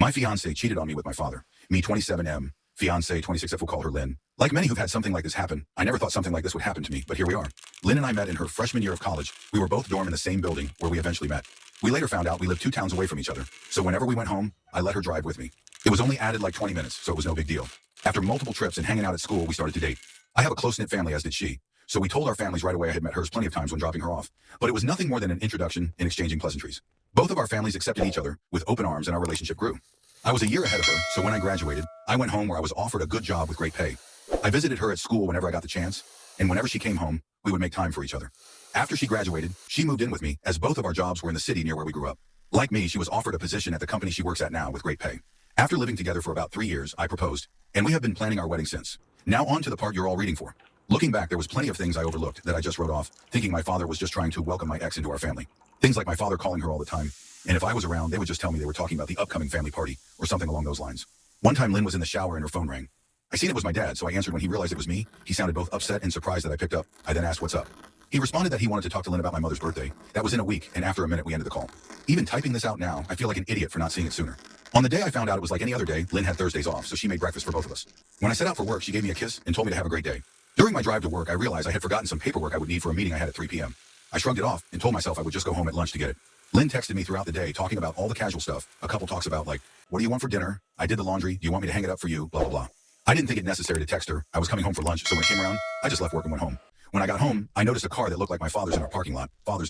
My fiance cheated on me with my father. Me, 27M, fiance, 26F, we'll call her Lynn. Like many who've had something like this happen, I never thought something like this would happen to me, but here we are. Lynn and I met in her freshman year of college. We were both dorm in the same building where we eventually met. We later found out we lived 2 towns away from each other, so whenever we went home, I let her drive with me. It was only added like 20 minutes, so it was no big deal. After multiple trips and hanging out at school, we started to date. I have a close-knit family, as did she, so we told our families right away I had met hers plenty of times when dropping her off, but it was nothing more than an introduction and exchanging pleasantries. Both of our families accepted each other with open arms and our relationship grew. I was a year ahead of her, so when I graduated, I went home where I was offered a good job with great pay. I visited her at school whenever I got the chance, and whenever she came home, we would make time for each other. After she graduated, she moved in with me, as both of our jobs were in the city near where we grew up. Like me, she was offered a position at the company she works at now with great pay. After living together for about 3 years, I proposed, and we have been planning our wedding since. Now on to the part you're all reading for. Looking back, there was plenty of things I overlooked that I just wrote off, thinking my father was just trying to welcome my ex into our family. Things like my father calling her all the time, and if I was around, they would just tell me they were talking about the upcoming family party, or something along those lines. One time Lynn was in the shower and her phone rang. I seen it was my dad, so I answered. When he realized it was me, he sounded both upset and surprised that I picked up. I then asked what's up. He responded that he wanted to talk to Lynn about my mother's birthday. That was in a week, and after a minute we ended the call. Even typing this out now, I feel like an idiot for not seeing it sooner. On the day I found out it was like any other day, Lynn had Thursdays off, so she made breakfast for both of us. When I set out for work, she gave me a kiss and told me to have a great day. During my drive to work, I realized I had forgotten some paperwork I would need for a meeting I had at 3 p.m. I shrugged it off and told myself I would just go home at lunch to get it. Lynn texted me throughout the day talking about all the casual stuff. A couple talks about like, what do you want for dinner? I did the laundry. Do you want me to hang it up for you? Blah, blah, blah. I didn't think it necessary to text her. I was coming home for lunch, so when it came around, I just left work and went home. When I got home, I noticed a car that looked like my father's in our parking lot. Father's